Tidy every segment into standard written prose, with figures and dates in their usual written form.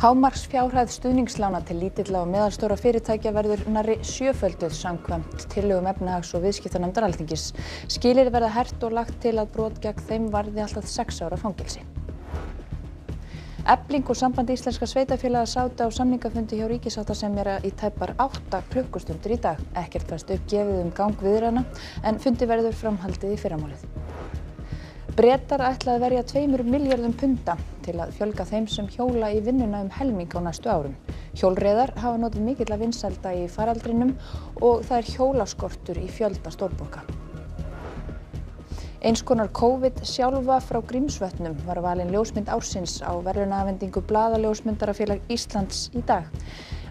Hámarksfjárhæð stuðningslána til lítilla og meðalstóra fyrirtækja verður nærri sjöfölduð samkvæmt tillögum efnahags- og viðskiptanefndar Alþingis. Skilyrði verða hert og lagt til að brot gegn þeim varði allt að 6 ára fangelsi. Efling og Samband íslenskra sveitarfélaga sátu á samningafundi hjá ríkissáttasemjara í tæpar 8 klukkustundir í dag. Ekkert fæst uppgefið gang viðræðna en fundi verður framhaldið í fyrramálið. Bretar ætla að verja 2 milljörðum punda til að fjölga þeim sem hjóla í vinnuna helming á næstu árum. Hjólreiðar hafa notið mikilla vinsælda í faraldrinum og það er hjólaskortur í fjölda stórborga. Eins konar COVID sjálfa frá Grímsvötnum var valin ljósmynd ársins á verðlaunaafhendingu Blaðaljósmyndarafélag Íslands í dag.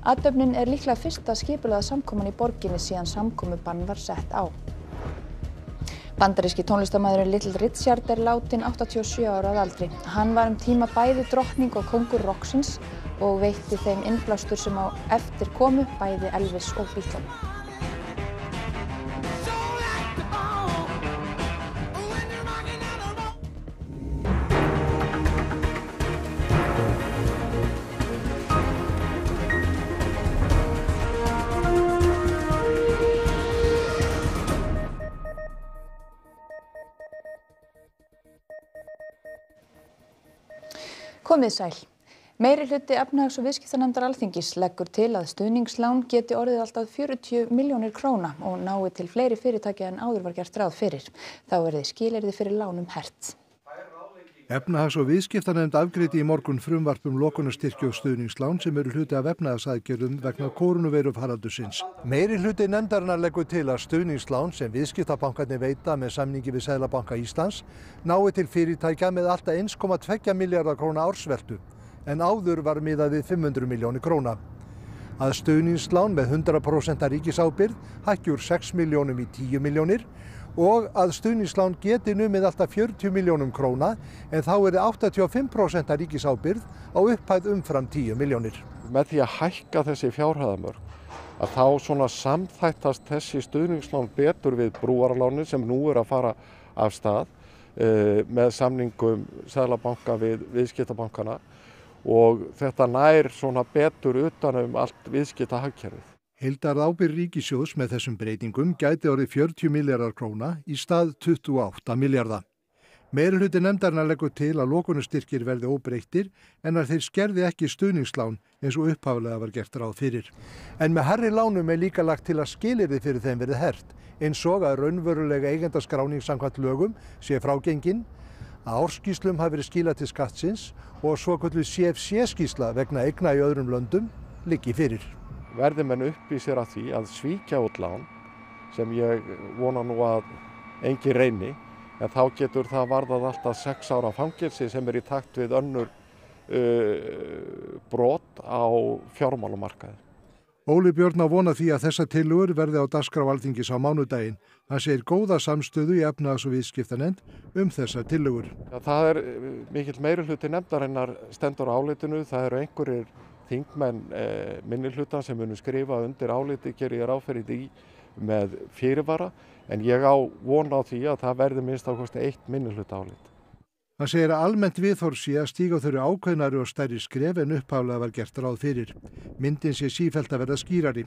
Athöfnin er líklega fyrsta skipulagða samkoman í borginni síðan samkomubann var sett á. Bandaríski tónlistarmaðurinn Little Richard er látinn 87 ára að aldri. Hann var tíma bæði drottning og kóngur rokksins og veitti þeim innblástur sem á eftir komu, bæði Elvis og Beatle. Komið sæl. Meirihluti efnahags- og viðskiptanefndar Alþingis leggur til að stuðningslán geti orðið allt að 40 milljónir króna og nái til fleiri fyrirtækja en áður var gert ráð fyrir. Þá verði skilyrði fyrir lánum hert. Efnahags- og viðskiptanefnd afgreiddi í morgun frumvarp lokunarstyrki og stuðningslán sem eru hluti af efnahagsaðgerðum vegna kórónuveirufaraldursins. Meirihluti nefndarinnar leggur til að stuðningslán sem viðskiptabankarnir veita með samningi við Seðlabanka Íslands nái til fyrirtækja með alltaf 1,2 milljarða króna ársveltu en áður var miðað við 500 milljónir króna. Að stuðningslán með 100% ríkisábyrgð hækki úr 6 milljónum í 10 milljónir og að stuðningslán geti numið alltaf 40 milljónum króna en þá er 85% ríkisábyrgð á upphæð umfram 10 milljónir. Með því að hækka þessi fjárhæðamörk að þá svona samþættast þessi stuðningslán betur við brúarlánin sem nú er að fara af stað með samningum Seðlabanka við viðskiptabankana og þetta nær svona betur utan allt viðskiptahagkerfið. Heildarábyrgð ríkissjóðs með þessum breytingum gæti orðið 40 milljarðar króna í stað 28 milljarða. Meirihluti nefndarinnar leggur til að lokunarstyrkir verði óbreyttir en að þeir skerði ekki stuðningslán eins og upphaflega var gert ráð fyrir. En með hærri lánum er líka lagt til að skilyrði fyrir þeim verði hert, eins og að raunverulega eigendaskráning samkvæmt lögum sé frágengin, að ársskýrslum hafi verið skilað til skattsins og svokölluð CFC-skýrsla vegna eigna í öðrum löndum liggi fyrir. Verði menn upp í sér að því að svíkja út lán sem ég vona nú að engin reyni en þá getur það varðað alltaf 6 ára fangelsi sem er í takt við önnur brot á fjármálamarkaði. Óli Björn á von á því að þessar tillögur verði á dagskrá Alþingis á mánudaginn. Hann segir góða samstöðu í efnahags- og viðskiptanefnd þessar tillögur. Það er mikill meirihluti nefndarinnar stendur á álitinu, það eru einhverjir þingmenn minnihluta sem munu skrifa undir áliti, geri ég ráð fyrir því með fyrirvara, en ég á von á því að það verði minnst ákvæmst 1 minnihluta álit. Hann segir að almennt viðhorf sé að stíga þurfi ákveðnari og stærri skref en upphaflega var gert ráð fyrir. Myndin sé sífellt að verða skýrari.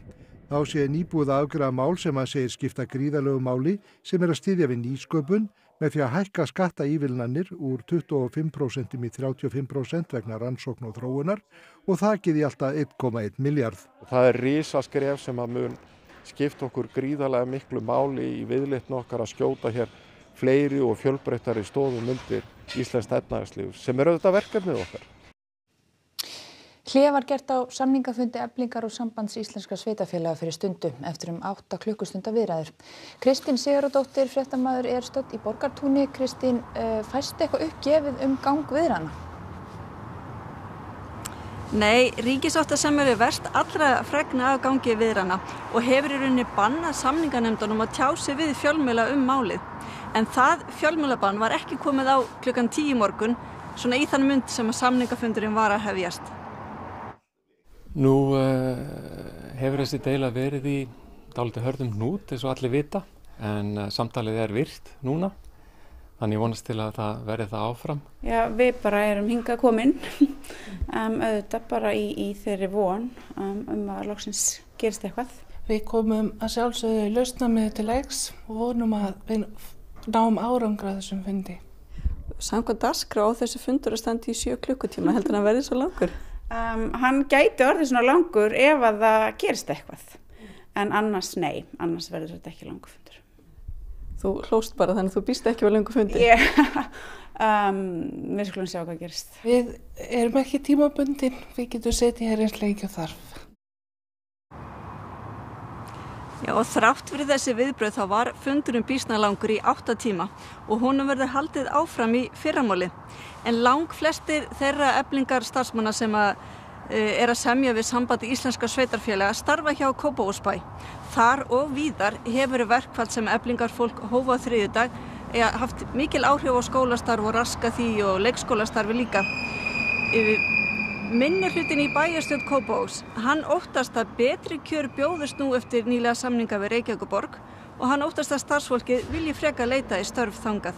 Þá sé nýbúið að afgreiða mál sem hann segir skipta gríðarlegu máli sem er að styðja við nýsköpun með því að hækka skattaívilnanir úr 25% í 35% vegna rannsókn og þróunar og þakið í alltaf 1,1 milljarð. Það er risaskref sem að mun skipta okkur gríðarlega miklu máli í viðleitni okkar að skjóta hér fleiri og fjölbreyttari stoðum undir íslenskt efnahagslíf sem er auðvitað verkefnið okkar. Hlé var gert á samningafundi Eflingar og Sambands íslenskra sveitarfélaga fyrir stundu eftir 8 klukkustunda viðræður. Kristín Sigurðardóttir, fréttamaður, er stödd í Borgartúni. Kristín, fæst eitthvað uppgefið gang viðræðna? Nei, ríkissáttasemjari verst allra fregna af gangi viðræðna og hefur í rauninni bannað samninganefndunum að tjá sig við fjölmiðla málið. En það fjölmiðlabann var ekki komið á klukkan 10 í morgun, svona í þann mund sem að samningafundurinn var að hefjast. Nú hefur þessi deila verið í dálítið hörðum hnút eins og allir vita en samtalið er virt núna Þannig ég vonast til að það verði það áfram. Já, við bara erum hingað komin, auðvitað bara í þeirri von að loksins gerist eitthvað. Við komum að sjálfsögðu lausnamiði til leiks og vonum að við náum árangur að þessum fundi. Samkvæmt dagskrá á þessu fundur að standa í 7 klukkutíma, heldur hann verði svo langur? Hann gæti orðið svona langur ef að það gerist eitthvað, en annars nei, annars verður þetta ekki langur fundur. Þú hlóst bara þannig að þú býst ekki á löngu fundi. Við skulum sjá hvað gerist. Við erum ekki tímabundin, við getum setið hér eins lengi og þarf. Já, og þrátt fyrir þessi viðbrögð þá var fundurinn býsna langur í 8 tíma og honum verður haldið áfram í fyrramáli. En langflestir þeirra Eflingar starfsmanna sem að semja við sambandi íslenska sveitarfélaga starfa hjá Kópavogsbæ. Þar og víðar hefur verkfall sem Eflingar fólk hóf á þriðjudag haft mikil áhrif á skólastarf og raska því og leikskólastarfi líka. Minnihlutin í bæjarstjórn Kópavogs, hann óttast að betri kjör bjóðist nú eftir nýlega samninga við Reykjavíkurborg og hann óttast að starfsfólkið vilji freka leita í störf þangað.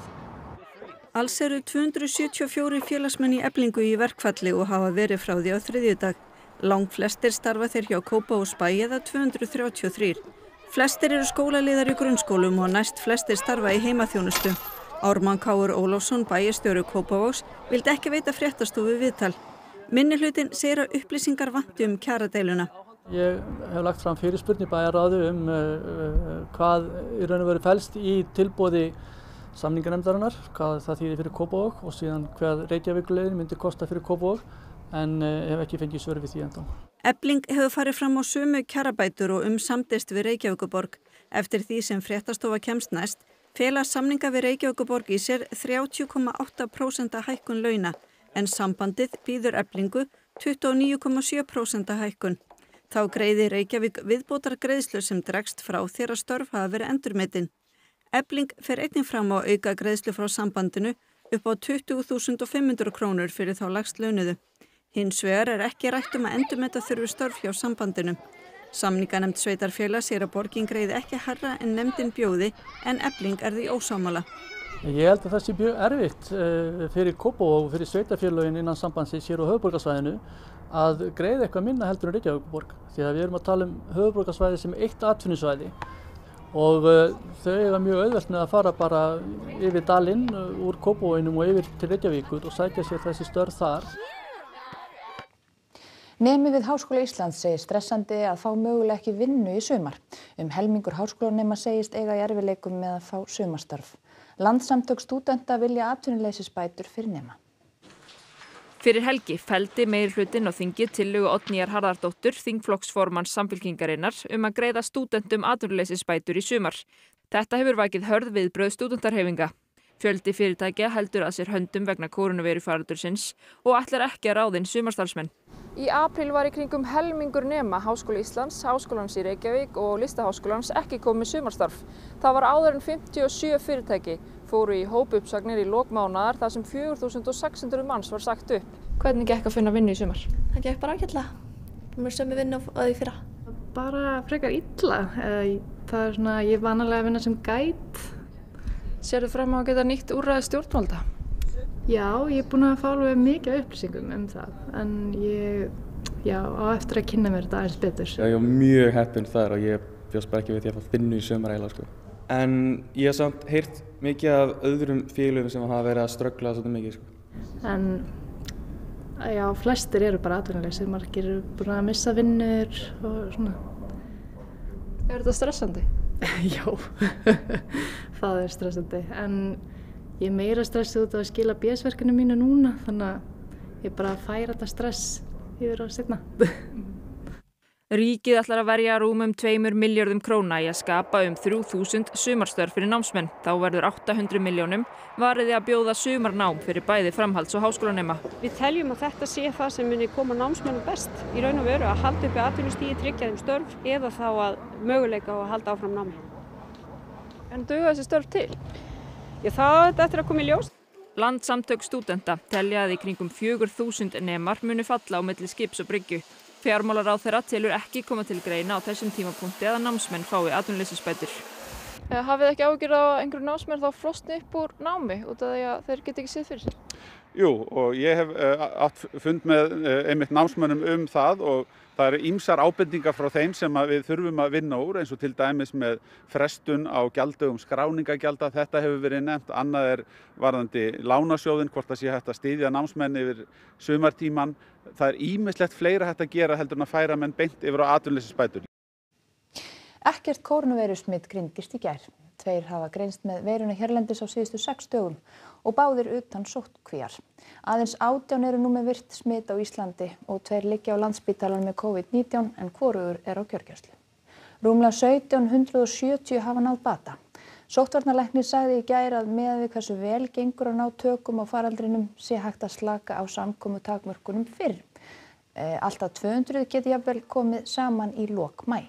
Alls eru 274 félagsmenn í Eflingu í verkfalli og hafa verið frá því á þriðjudag. Langflestir starfa þeir hjá Kópavogsbæ eða 233. Flestir eru skólaliðar í grunnskólum og næst flestir starfa í heimaþjónustu. Ármann Káur Ólafsson, bæjarstjóri Kópavogs, vildi ekki veita fréttastofu viðtal. Minnihlutinn segir að upplýsingar vanti kjaradeiluna. Ég hef lagt fram fyrirspurn í bæjarráði hvað í raun og veru felst í tilboði samninganefndarinnar, hvað það þýðir fyrir Kópavog og síðan hvað Reykjavíkurleiðin myndi kosta fyrir Kópavog, en hef ekki fengið svör við því ennþá. Efling hefur farið fram á sömu kjarabætur og samdist við Reykjavíkurborg. Eftir því sem fréttastofa kemst næst, fela samninga við Reykjavíkurborg í sér 30,8% hækkun launa, en sambandið býður Eflingu 29,7% hækkun. Þá greiði Reykjavík viðbótar greiðslu sem dregst frá þegar störf hafa verið endurmetin. Efling fer einnig fram á auka greiðslu frá sambandinu upp á 20.500 krónur fyrir þá lægst launuðu. Hins vegar ekki rætt að endurmeta þurfi störf hjá sambandinu. Samninganefnd sveitarfélaga segir að borgin greiði ekki hærra en nefndin bjóði, en Efling því ósammála. Ég held að það sé mjög erfitt fyrir Kópavog og fyrir sveitarfélögin innan sambandsins hér á höfuðborgarsvæðinu að greiða eitthvað minna heldur en Reykjavíkurborg, því að við erum að tala höfuðborgarsvæði sem eitt atvinnusvæði og þau eiga mjög auðvelt með að fara bara yfir dalinn úr Kópavoginum og yfir til Reykjavíkur og sækja sér þessi störf þar. Nemi við Háskóla Íslands segir stressandi að fá mögulega ekki vinnu í sumar. Helmingur háskólanema segist eiga í erfiðleikum með að fá sumarstarf. Landssamtök stúdenta vilja atvinnuleysisbætur fyrir nema. Fyrir helgi felldi meirihlutinn á þingi tillögu Oddnýjar Harðardóttur, þingflokksformanns Samfylkingarinnar, að greiða stúdentum atvinnuleysisbætur í sumar. Þetta hefur vakið hörð viðbrögð stúdentarhreyfinga. Fjöldi fyrirtækja heldur að sér höndum vegna kórónuveirufaraldursins og ætlar ekki að ráða inn sumarstarfsmenn. Í apríl var í kringum helmingur nema Háskóla Íslands, Háskólans í Reykjavík og Listaháskólans ekki komið sumarstarf. Það var áður en 57 fyrirtæki fóru í hópuppsagnir í lok mánaðar þar sem 4.600 manns var sagt upp. Hvernig gekk að finna vinnu í sumar? Það gekk bara ágætlega. Mér sömu vinnu á því fyrra. Bara frekar illa. Það er svona, ég er vanalega að vinna sem guide. Sérðu fram á að geta nýtt úrræði stjórnvalda? Já, ég er búin að fá alveg mikið upplýsingum það, en ég á eftir að kynna mér þetta aðeins betur. Já, ég var mjög heppinn þar og ég bjóst bara ekki við því að fá vinnu í sumar eiginlega, sko. En ég hef samt heyrt mikið af öðrum félögum sem hafa verið að ströggla svolítið mikið, sko. En já, flestir eru bara atvinnulausir, margir eru búin að missa vinnur og svona. Er þetta stressandi? Já, það er stressandi, en ég er meira stressuð út af að skila BS-verkinu mínu núna, þannig að ég bara færa þetta stress yfir á seinna. Ríkið ætlar að verja rúmum 2 milljörðum króna í að skapa 3.000 sumarstörf fyrir námsmenn. Þá verður 800 milljónum varið í að bjóða sumarnám fyrir bæði framhalds- og háskólanema. Við teljum að þetta sé það sem muni koma námsmennum best í raun og veru, að halda uppi atvinnustigi, tryggja þeim störf eða þá að möguleika á að halda áfram námi. En duga þessi störf til? Já, það eftir að koma í ljós. Landssamtök stúdenta telja að í kringum 4.000 nemar muni falla á milli skips og bryggju. Fjármálaráðherra telur ekki koma til greina á þessum tímapunkti að námsmenn fái atvinnuleysisbætur. Hafið þið ekki áhyggjur á að einhverju námsmenn þá flosni upp úr námi út af því að þeir geta ekki séð fyrir sér? Jú, og ég hef átt fund með einmitt námsmönnum það og það eru ýmsar ábendingar frá þeim sem við þurfum að vinna úr eins og til dæmis með frestun á gjalddögum skráningagjalda, þetta hefur verið nefnt, annað varðandi lánasjóðinn, hvort það sé hægt að styðja námsmenn yfir sumartíman, það ýmislegt fleira hægt að gera heldur en að færa menn beint yfir á atvinnuleysisbætur. Ekkert kórónuveirusmit greindist í gær. 2 hafa greinst með veiruna hérlendis á síðustu 6 dögum og báðir utan sóttkvíar. Aðeins 18 eru nú með virt smit á Íslandi og 2 liggja á Landspítalanum með COVID-19 en hvorugur á gjörgæslu. Rúmlega 1770 hafa náð bata. Sóttvarnalæknir sagði í gær að miðað við hversu vel gengur að ná tökum á faraldrinum sé hægt að slaka á samkomutakmörkunum fyrr. Allt að 200 geti jafnvel komið saman í lok maí.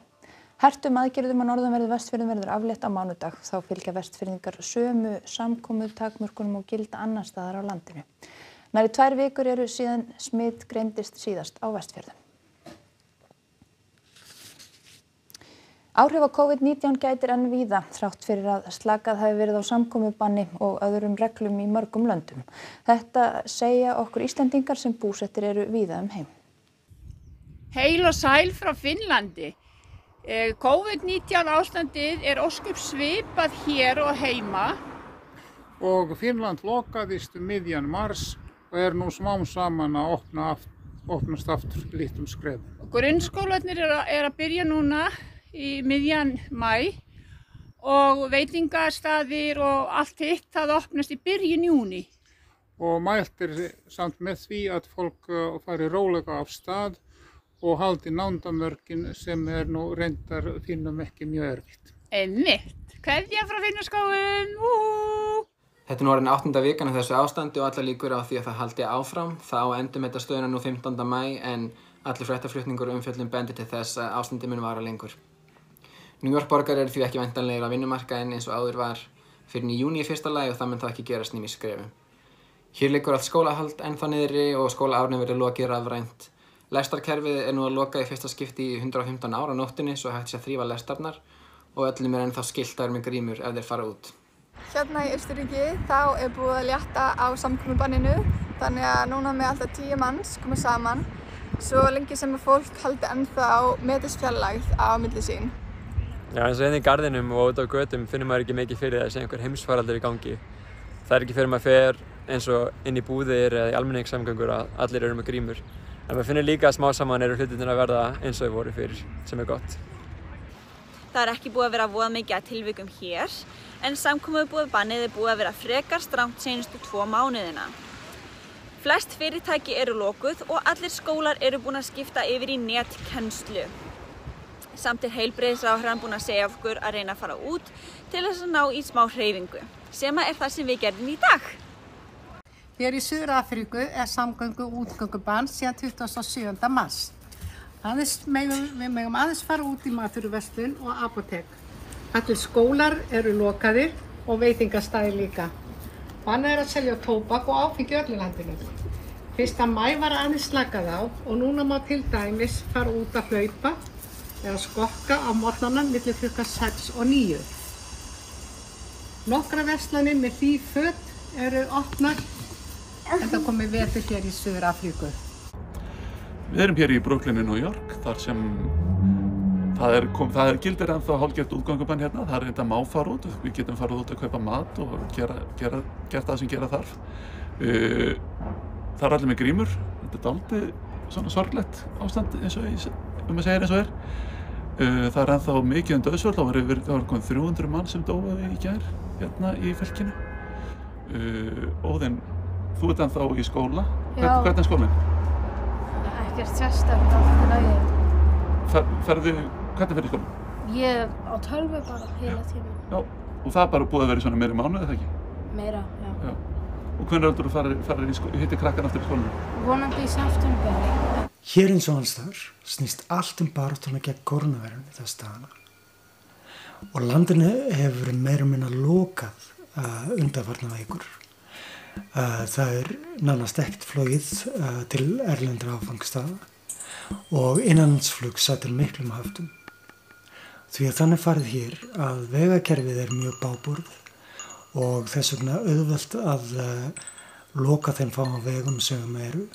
Hertum aðgerðum á norðanverðu Vestfjörðum verður aflétt á mánudag. Þá fylgja Vestfirðingar sömu samkomutakmörkunum og gilda annars staðar á landinu. Nærri 2 vikur eru síðan smit greindist síðast á Vestfjörðum. Áhrif á COVID-19 gætir enn víða þrátt fyrir að slakað hafi verið á samkomubanni og öðrum reglum í mörgum löndum. Þetta segja okkur Íslendingar sem búsettir eru víða heim. Heil og sæl frá Finnlandi. COVID-19 ástandið ósköp svipað hér og heima. Og Finnland lokaðist miðjan mars og nú smám saman að opnast aftur litlum skrefum. Grunnskólarnir að byrja núna í miðjan maí og veitingastaðir og allt hitt það opnast í byrjun júní. Og mælt samt með því að fólk fari rólega af stað og haldi nándamörkin sem nú reyndar finnum ekki mjög erfitt. Einmitt. Kveðja frá Finnarskógum. Þetta nú orðin 8. vikan af þessu ástandi og allar líkur á því að það haldi áfram. Það á að endurmeta stöðuna nú 15. maí en allir fréttaflutningur og umfjöllun bendir til þess að ástandið mun vara lengur. New York borgar eru því ekki væntanlegir á vinnumarkaðinn eins og áður var fyrir í júní í fyrsta lagi og það mun það ekki gerast nema í skrefum. Hér liggur allt skólahald ennþá niðri og skólaárinu verður lokið rafrænt. Lestarkerfið nú að loka í fyrsta skipti í 115 ára á nóttunni svo hægt sé að þrífa lestarnar og öllum ennþá skiltaður með grímur ef þeir fara út. Hérna í Austurríki þá búið að létta á samkomubanninu þannig að núna með alltaf 10 manns komið saman svo lengi sem fólk haldi ennþá metisfjarlægð á milli sín. Já, eins og í garðinum og út á götum finnum maður ekki mikið fyrir þessi einhver heimsfaraldur í gangi. Það ekki fyrir maður fer eins og inn í búðir eða í almenningssamgöngur að allir eru með grímur. En maður finnir líka að smá saman eru hlutirnir að verða eins og þau voru fyrir, sem gott. Það ekki búið að vera voða mikið að tilvikum hér, en samkomubannið búið að vera frekar strangt seinustu 2 mánuðina. Flest fyrirtæki eru lokuð og allir skólar eru búin að skipta yfir í netkennslu. Samt heilbrigðisráðherrann búin að segja okkur að reyna að fara út til þess að ná í smá hreyfingu, sem það sem við gerðum í dag. Hér í Suður-Afríku samgöngu útgöngubann síðan 27. mars. Við megum aðeins fara út í matvöruverslun og apótek. Allir skólar eru lokaðir og veitingastaðir líka. Bannað að selja tóbak og áfengi í öllu landinu. 1. maí var aðeins slakað á og núna má til dæmis fara út að hlaupa eða skokka á morgnana milli klukkan 6 og 9. Nokkrar verslanir með hlý föt eru opnar. Þetta komið vetur hér í Suður-Afríku. Við erum hér í Brooklyn í New York, þar sem það gildir ennþá hálfgert útgöngubann hérna. Það þetta má fara út, við getum farið út að kaupa mat og gera það sem gera þarf. Það allir með grímur, þetta dálítið svona sorglegt ástand eins og maður segir eins og Það ennþá mikið dauðsföll, það var komið 300 mann sem dóu í gær hérna í fylkinu. Óðinn, þú ert ennþá í skóla. Hvernig skólinn? Ekkert sérstakt, allt í lagi. Hvernig ferðu í skólann? Ég á tölvu bara heila tíma. Já, og það bara búið að vera svona meiri mánuð, eða ekki? Meira, já. Og hvernig heldur þú hitti krakkan aftur í skólanum? Vonandi í september. Hér eins og annars staðar snýst allt baráttuna gegn kórónuveirunni þessa dagana. Og landinu hefur verið meira og minna lokað undanfarna vikur. Það nánast ekkert flogið til erlendra áfangastaða og innanlandsflug sætir miklum höftum. Því að þannig farið hér að vegakerfið mjög báburð og þess vegna auðvelt að loka þeim fáum vegum sem eru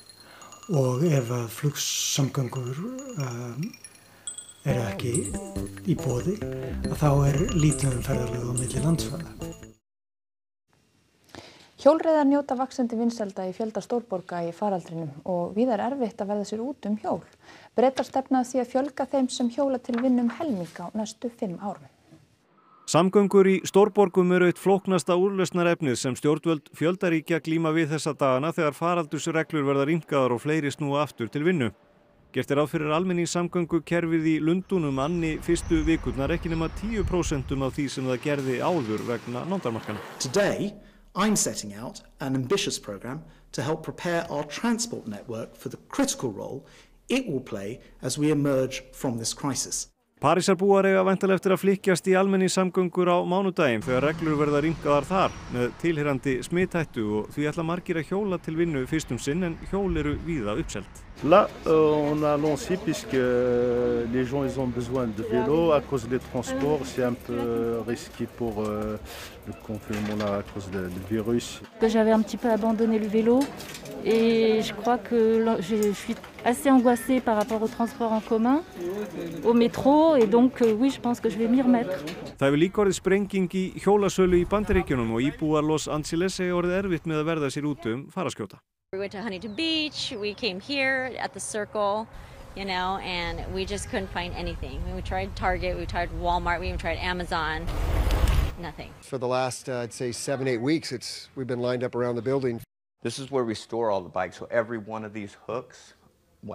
og ef að flugsamgöngur ekki í boði að þá lítið ferðalög á milli landsvæða. Hjólreiðar njóta vaxandi vinsælda í fjölda stórborga í faraldrinum og víða erfitt að verða sér út hjól. Bretar stefna að því að fjölga þeim sem hjóla til vinnu helming á næstu 5 árum. Samgöngur í stórborgum eitt flóknasta úrlausnarefnið sem stjórnvöld fjöldaríkja glíma við þessa dagana þegar faraldursreglur verða rýmkaðar og fleiri snúa aftur til vinnu. Gert ráð fyrir almenningssamgöngukerfið í Lundúnum anni fyrstu vikurnar ekki nema 10% af því sem það gerði áður vegna nándarmarkana. Today, I'm setting out an ambitious program to help prepare our transport network for the critical role it will play as we emerge from this crisis. Parísarbúar eiga væntanlega eftir að flykkjast í almenningssamgöngur á mánudaginn þegar reglur verða rýmkaðar þar með tilheyrandi smithættu og því ætla margir að hjóla til vinnu fyrst sinn en hjól eru víða uppselt. Là, on a lancé puisque les gens ils ont besoin de vélo à cause des transports, c'est un peu risqué pour le confinement là à cause du virus. J'avais un petit peu abandonné le vélo et je crois que je suis assez angoissée par rapport au transport en commun, au métro et donc oui, je pense que je vais m'y remettre. Það hefur líka orðið sprenging í hjólasölu í Bandaríkjunum og íbúar Los Angeles eiga orðið erfitt með að verða sér út faraskjóta. We went to Huntington Beach, we came here at the Circle, you know, and we just couldn't find anything. We tried Target, we tried Walmart, we even tried Amazon, nothing. For the last, I'd say 7-8 weeks, we've been lined up around the building. This is where we store all the bikes, so every one of these hooks,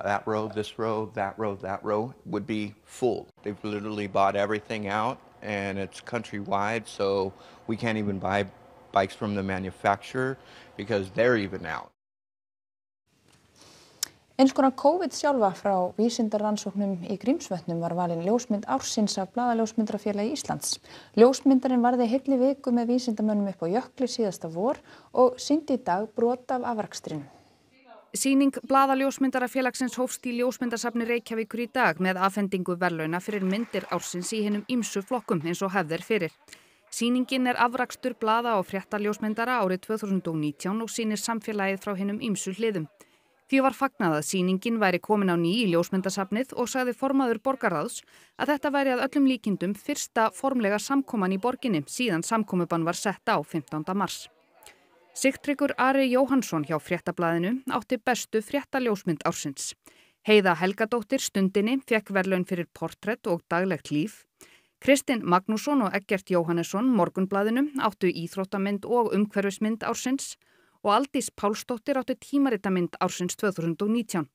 that row, this row, that row, that row, would be full. They've literally bought everything out, and it's countrywide, so we can't even buy bikes from the manufacturer because they're even out. Eins konar COVID sjálfa frá vísindarannsóknum í Grímsvötnum var valin ljósmynd ársins af Blaðaljósmyndarafélagi Íslands. Ljósmyndarinn varði heilli viku með vísindamönnum upp á jökli síðasta vor og sýndi í dag brot af afrakstrinum. Sýning Blaðaljósmyndarafélagsins hófst í Ljósmyndasafni Reykjavíkur í dag með afhendingu verðlauna fyrir myndir ársins í hinum ýmsu flokkum eins og hefð fyrir. Sýningin afrakstur blaða- og fréttaljósmyndara árið 2019 og sýnir samfélagið frá hinum ýmsu hliðum. Því var fagnað að sýningin væri komin á ný í Ljósmyndasafnið og sagði formaður borgarráðs að þetta væri að öllum líkindum fyrsta formlega samkoman í borginni síðan samkomubann var sett á 15. mars. Sigtryggur Ari Jóhannsson hjá Fréttablaðinu átti bestu fréttaljósmynd ársins. Heiða Helgadóttir Stundinni fékk verðlaun fyrir portrett og daglegt líf. Kristinn Magnússon og Eggert Jóhannesson Morgunblaðinu áttu íþróttamynd og umhverfismynd ársins og Aldís Pálsdóttir átti tímaritamynd ársins 2019.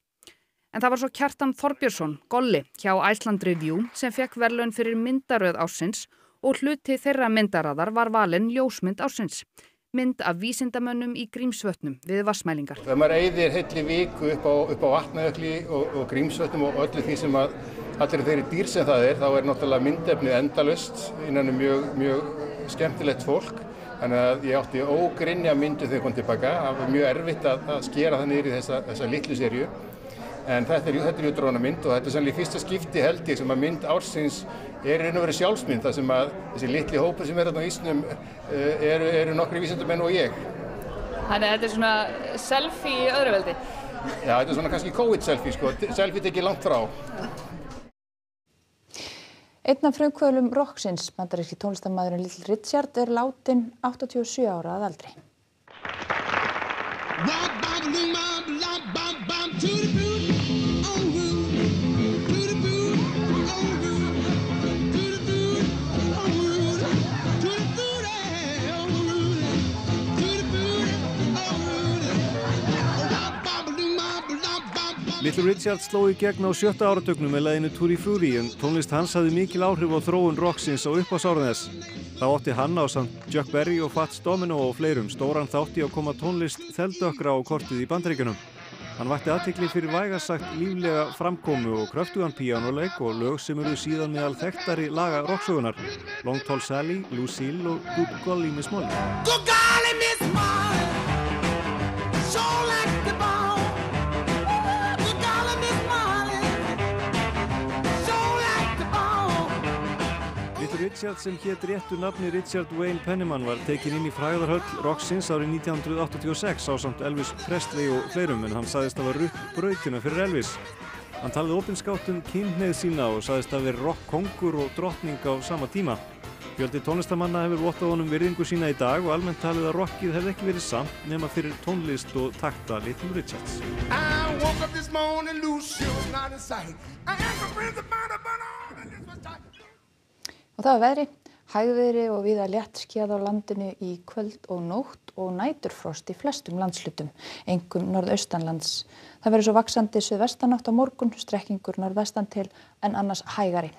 En það var svo Kjartan Þorbjörnsson, Golli, hjá Iceland Review sem fékk verðlaun fyrir myndaröð ársins og hluti þeirra myndaraðar var valin ljósmynd ársins. Mynd af vísindamönnum í Grímsvötnum við vatnsmælingar. Þegar maður eyðir heilli viku upp á Vatnajökli og Grímsvötnum og öllu því sem allir þeirri dýr sem það þá náttúrulega myndefnið endalaust innan mjög skemmtilegt fólk. Þannig að ég átti ógrynja myndu þegar ég kom tilbaka. Það var mjög erfitt að skera það niður í þessa litlu seríu. En þetta er drónamynd og þetta er sannlega í fyrsta skipti held ég sem að mynd ársins í raun og veru sjálfsmynd þar sem að þessi litli hópur sem þarna á ísnum eru nokkri vísindamenn og ég. Þannig að þetta er svona selfie í öðru veldi? Já, þetta er svona kannski COVID-selfie sko. Selfie tekið langt frá. Einn af frumkvöðlum rocksins, bandaríski tónlistarmaðurinn Little Richard, látinn 87 ára að aldri. Little Richard sló í gegn á 7. áratugnum með laginu Tutti Frutti en tónlist hans hafði mikil áhrif á þróun rocksins á upphafsárunum þess. Þá átti hann ásamt Chuck Berry og Fats Domino og fleirum stóran þátt í að koma tónlist þeldökkra á kortið í Bandaríkjunum. Hann vakti athygli fyrir vægast sagt líflega framkomu og kröftugan píanóleik og lög sem eru síðan meðal þekktari laga rocksögunar. Long Tall Sally, Lucille og Good Golly Miss Molly. Good Golly Miss Molly, so like the ball. Richards sem hét réttu nafni Richard Wayne Penniman var tekinn inn í frægðarhöll Roxins árið 1986 ásamt Elvis Presley og fleirum en hann sagðist hafa rutt brautina fyrir Elvis. Hann talaði opinskátt kynhneigð sína og sagðist hafa verið rockkóngur og drottning á sama tíma. Fjöldi tónlistarmanna hefur vottað honum virðingu sína í dag og almennt talið að rockið hefði ekki verið samt nema fyrir tónlist og takta Little Richards. Og það var veðri, hægviðri og víða léttskýjað á landinu í kvöld og nótt og næturfrost í flestum landshlutum, einkum norðaustanlands. Það verður svo vaxandi suðvestanátt á morgun, strekkingur norðvestan til en annars hægari.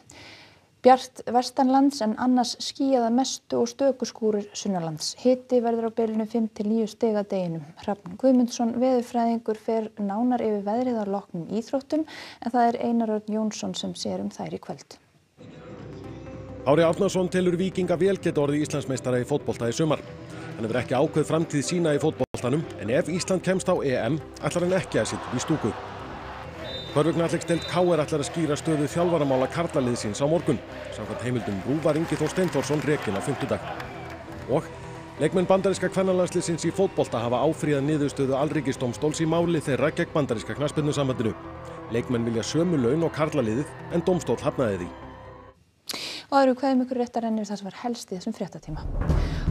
Bjart vestanlands en annars skýjað að mestu og stöku skúrir sunnanlands. Hiti verður á bilinu 5 til 9 stig að deginum. Hrafn Guðmundsson veðurfræðingur fer nánar yfir veðrið að loknum íþróttum en það er Einar Örn Jónsson sem sér þær í kvöld. Ári Árnason telur Víkinga vel geta orðið Íslandsmeistara í fótbolta í sumar. Hann hefur ekki ákveð framtíð sína í fótboltanum en ef Ísland kemst á EM ætlar hann ekki að sitja í stúku. Körfuknattleiksdeild KR ætlar að skýra stöðu þjálfaramála karlaliðsins á morgun. Samkvæmt heimildum RÚV var Ingi Þór Steinþórsson rekinn á fimmtudag. Og leikmenn bandaríska kvennalandsliðsins í fótbolta hafa áfrýjað niðurstöðu Alríkisdómstóls í máli þeirra gegn bandaríska knattspyrnusambandinu. Leikmenn vilja sömu laun og karlaliðið en dómstóll hafnaði því. Og það eru kveðum ykkur réttarennir það sem var helst í þessum fréttatíma.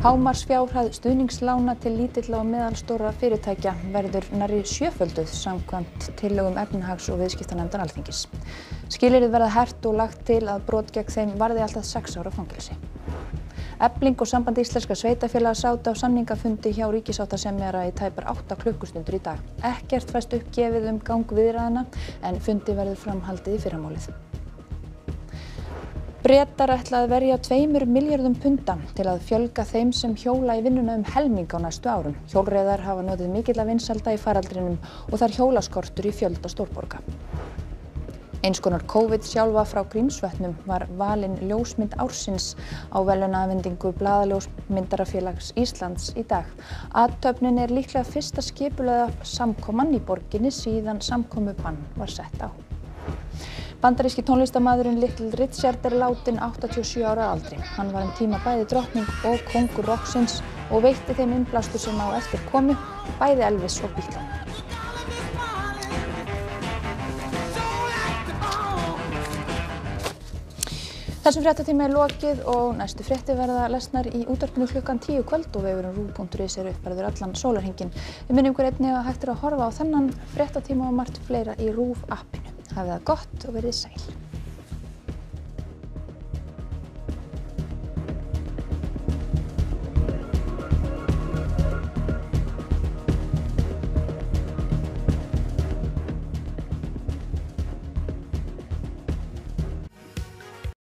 Hámarksfjárhæð stuðningslána til lítilla og meðalstórra fyrirtækja verður nærri sjöfölduð samkvæmt tillögum efnahags- og viðskiptanefndar Alþingis. Skilyrðið verða hert og lagt til að brot gegn þeim varði alltaf 6 ára fangelsi. Efling og Samband íslenskra sveitarfélaga sátu á samningafundi hjá ríkissáttasemjara í tæpar 8 klukkustundir í dag. Ekkert fæst uppgefið gang viðræðna en fundi verður framhaldið í fyrramálið. Bretar ætla að verja 2 milljörðum punda til að fjölga þeim sem hjóla í vinnuna helming á næstu árum. Hjólreiðar hafa notið mikilla vinsælda í faraldrinum og það er hjólaskortur í fjölda stórborga. Eins konar COVID-sjálfa frá Grímsvötnum var valin ljósmynd ársins á verðlaunaafhendingu Blaðaljósmyndarafélags Íslands í dag. Athöfnin er líklega fyrsta skipulagða samkoman í borginni síðan samkomubann var sett á. Bandaríski tónlistarmaðurinn Little Richard er látinn 87 ára að aldri. Hann var tíma bæði drottning og kóngur rocksins og veitti þeim innblástur sem á eftir komu, bæði Elvis og Beatle. Þessum fréttatíma er lokið og næstu fréttir verða lesnar í útvarpinu klukkan 10 kvöld og vefurinn RÚV.is er uppfærður allan sólarhringinn. Við minnum ykkur einnig að hægt er að horfa á þennan fréttatíma og margt fleira í RÚV appinu. Hafið það gott og verið sæl.